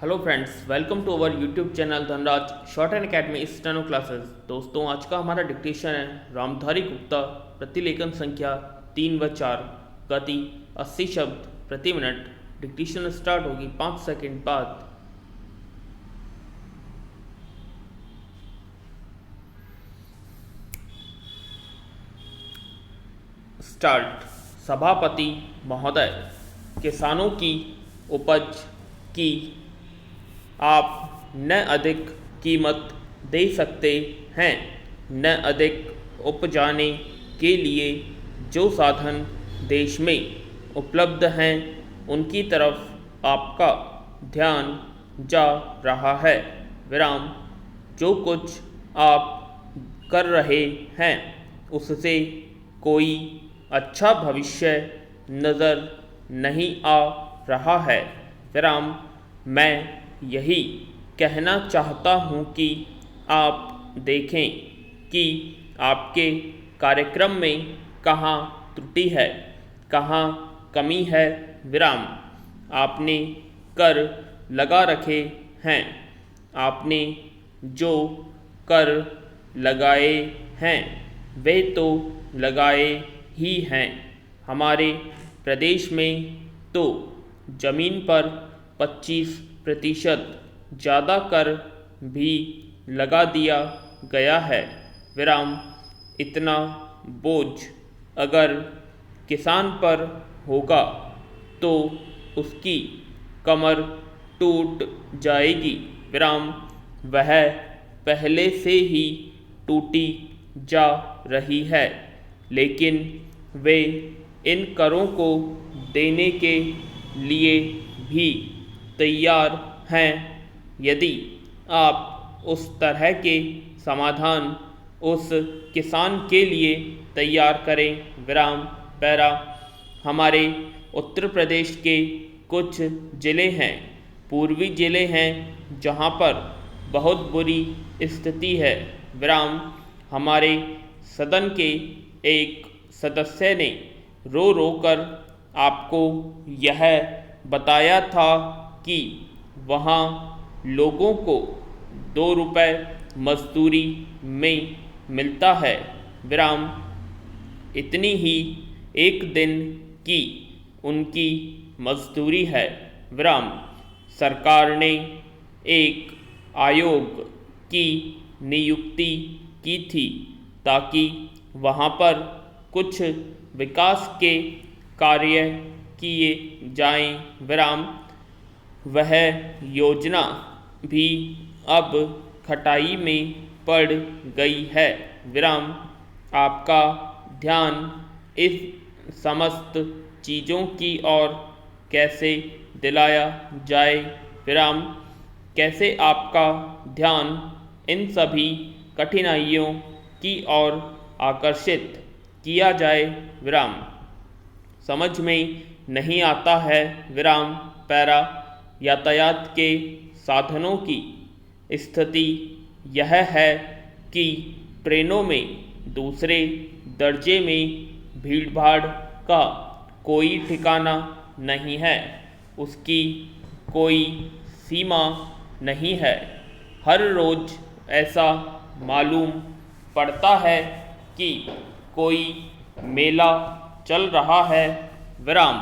Hello friends, welcome to our YouTube channel Dhanraj shorthand academy steno classes. दोस्तों, आज का हमारा डिक्टेशन है रामधारी गुप्ता, प्रतिलेखन संख्या 3 व 4, गति 80 शब्द प्रति मिनट। डिक्टेशन स्टार्ट होगी 5 सेकंड बाद। स्टार्ट। सभापति महोदय, किसानों की उपज की आप न अधिक कीमत दे सकते हैं, न अधिक उपजाने के लिए जो साधन देश में उपलब्ध हैं उनकी तरफ आपका ध्यान जा रहा है। विराम। जो कुछ आप कर रहे हैं उससे कोई अच्छा भविष्य नज़र नहीं आ रहा है। विराम। मैं यही कहना चाहता हूँ कि आप देखें कि आपके कार्यक्रम में कहाँ त्रुटि है, कहाँ कमी है। विराम। आपने कर लगा रखे हैं, आपने जो कर लगाए हैं वे तो लगाए ही हैं। हमारे प्रदेश में तो जमीन पर 25% ज़्यादा कर भी लगा दिया गया है। विराम। इतना बोझ अगर किसान पर होगा तो उसकी कमर टूट जाएगी। विराम। वह पहले से ही टूटी जा रही है, लेकिन वे इन करों को देने के लिए भी तैयार हैं। यदि आप उस तरह के समाधान उस किसान के लिए तैयार करें। विराम। पैरा। हमारे उत्तर प्रदेश के कुछ ज़िले हैं, पूर्वी ज़िले हैं जहाँ पर बहुत बुरी स्थिति है। विराम। हमारे सदन के एक सदस्य ने रो रो कर आपको यह बताया था कि वहाँ लोगों को 2 रुपये मजदूरी में मिलता है। विराम। इतनी ही एक दिन की उनकी मजदूरी है। विराम। सरकार ने एक आयोग की नियुक्ति की थी ताकि वहाँ पर कुछ विकास के कार्य किए जाएं। विराम। वह योजना भी अब खटाई में पड़ गई है। विराम। आपका ध्यान इस समस्त चीज़ों की ओर कैसे दिलाया जाए। विराम। कैसे आपका ध्यान इन सभी कठिनाइयों की ओर आकर्षित किया जाए। विराम। समझ में नहीं आता है। विराम। पैरा। यातायात के साधनों की स्थिति यह है कि ट्रेनों में दूसरे दर्जे में भीड़भाड़ का कोई ठिकाना नहीं है, उसकी कोई सीमा नहीं है। हर रोज़ ऐसा मालूम पड़ता है कि कोई मेला चल रहा है। विराम।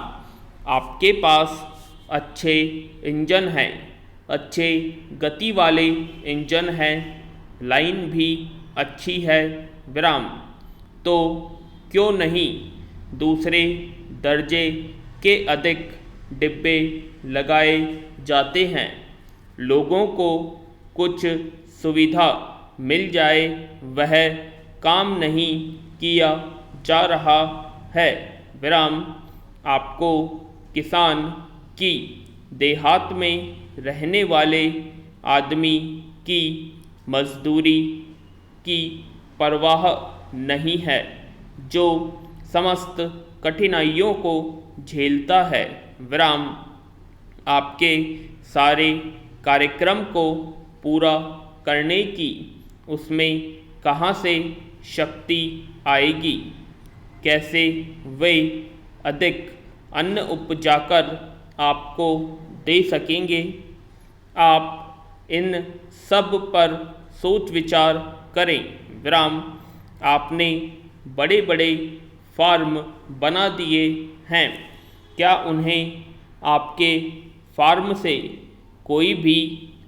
आपके पास अच्छे इंजन हैं, अच्छे गति वाले इंजन हैं, लाइन भी अच्छी है। विराम। तो क्यों नहीं दूसरे दर्जे के अधिक डिब्बे लगाए जाते हैं, लोगों को कुछ सुविधा मिल जाए। वह काम नहीं किया जा रहा है। विराम। आपको किसान की देहात में रहने वाले आदमी की मजदूरी की परवाह नहीं है, जो समस्त कठिनाइयों को झेलता है। विराम। आपके सारे कार्यक्रम को पूरा करने की उसमें कहाँ से शक्ति आएगी, कैसे वे अधिक अन्न उपजाकर आपको दे सकेंगे। आप इन सब पर सोच विचार करें। विराम। आपने बड़े बड़े फार्म बना दिए हैं, क्या उन्हें आपके फार्म से कोई भी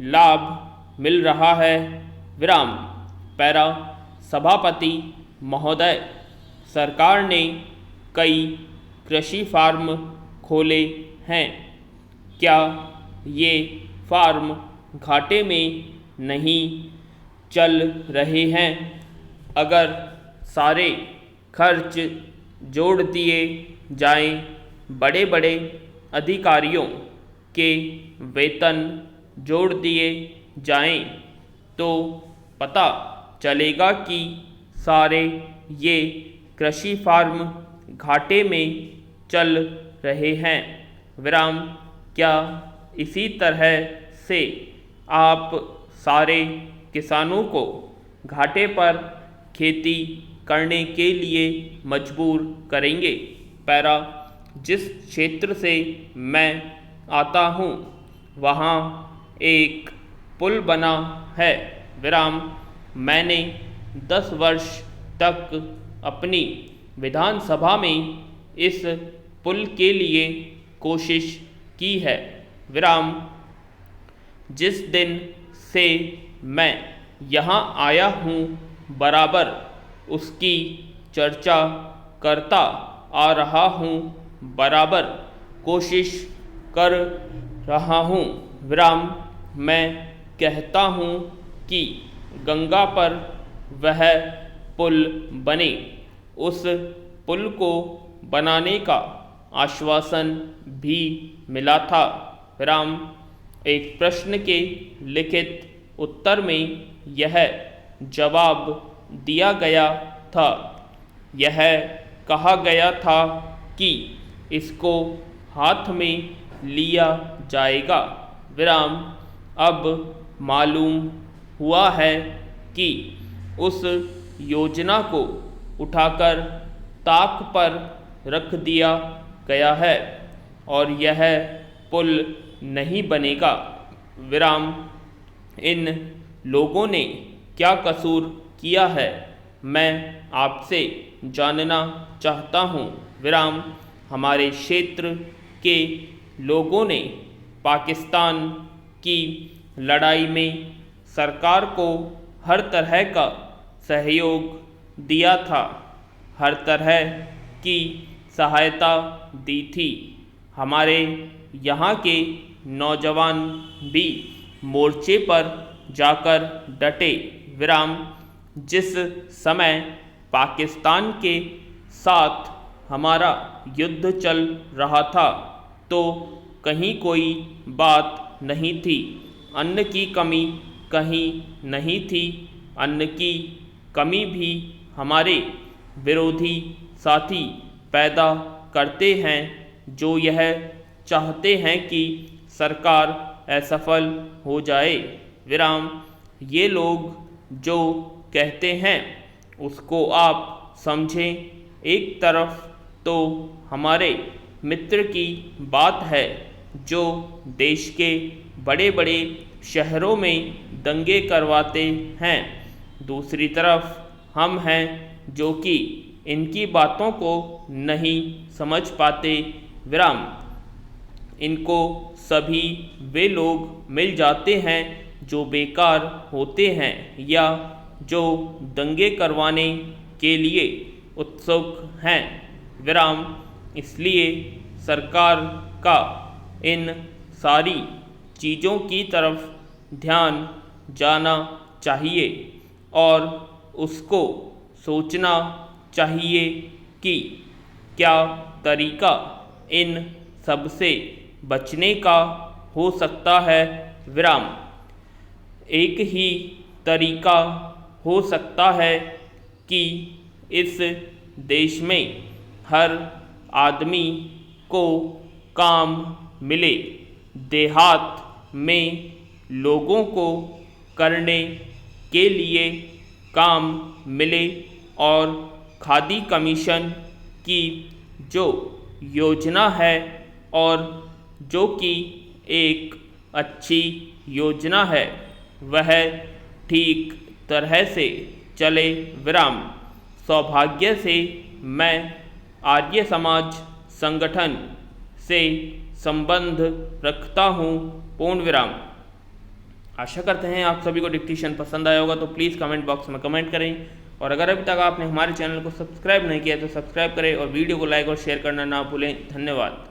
लाभ मिल रहा है? विराम। पैरा। सभापति महोदय, सरकार ने कई कृषि फार्म खोले हैं, क्या ये फार्म घाटे में नहीं चल रहे हैं? अगर सारे खर्च जोड़ दिए जाएं, बड़े बड़े अधिकारियों के वेतन जोड़ दिए जाएं, तो पता चलेगा कि सारे ये कृषि फार्म घाटे में चल रहे हैं। विराम। क्या इसी तरह से आप सारे किसानों को घाटे पर खेती करने के लिए मजबूर करेंगे? पैरा। जिस क्षेत्र से मैं आता हूँ वहाँ एक पुल बना है। विराम। मैंने 10 वर्ष तक अपनी विधानसभा में इस पुल के लिए कोशिश की है। विराम। जिस दिन से मैं यहाँ आया हूँ बराबर उसकी चर्चा करता आ रहा हूँ, बराबर कोशिश कर रहा हूँ। विराम। मैं कहता हूँ कि गंगा पर वह पुल बने। उस पुल को बनाने का आश्वासन भी मिला था। विराम। एक प्रश्न के लिखित उत्तर में यह जवाब दिया गया था, यह कहा गया था कि इसको हाथ में लिया जाएगा। विराम। अब मालूम हुआ है कि उस योजना को उठाकर ताक पर रख दिया गया है और यह पुल नहीं बनेगा। विराम। इन लोगों ने क्या कसूर किया है, मैं आपसे जानना चाहता हूँ। विराम। हमारे क्षेत्र के लोगों ने पाकिस्तान की लड़ाई में सरकार को हर तरह का सहयोग दिया था, हर तरह की सहायता दी थी। हमारे यहाँ के नौजवान भी मोर्चे पर जाकर डटे। विराम। जिस समय पाकिस्तान के साथ हमारा युद्ध चल रहा था तो कहीं कोई बात नहीं थी, अन्न की कमी कहीं नहीं थी। अन्न की कमी भी हमारे विरोधी साथी पैदा करते हैं, जो यह चाहते हैं कि सरकार असफल हो जाए। विराम। ये लोग जो कहते हैं उसको आप समझें। एक तरफ तो हमारे मित्र की बात है जो देश के बड़े बड़े शहरों में दंगे करवाते हैं, दूसरी तरफ हम हैं जो कि इनकी बातों को नहीं समझ पाते। विराम। इनको सभी वे लोग मिल जाते हैं जो बेकार होते हैं या जो दंगे करवाने के लिए उत्सुक हैं। विराम। इसलिए सरकार का इन सारी चीज़ों की तरफ ध्यान जाना चाहिए और उसको सोचना चाहिए कि क्या तरीका इन सबसे बचने का हो सकता है। विराम। एक ही तरीका हो सकता है कि इस देश में हर आदमी को काम मिले, देहात में लोगों को करने के लिए काम मिले और खादी कमीशन की जो योजना है और जो कि एक अच्छी योजना है, वह ठीक तरह से चले विराम। सौभाग्य से मैं आर्य समाज संगठन से संबंध रखता हूँ, पूर्ण विराम। आशा करते हैं आप सभी को डिक्टेशन पसंद आया होगा, तो प्लीज़ कमेंट बॉक्स में कमेंट करें। और अगर अभी तक आपने हमारे चैनल को सब्सक्राइब नहीं किया तो सब्सक्राइब करें और वीडियो को लाइक और शेयर करना ना भूलें। धन्यवाद।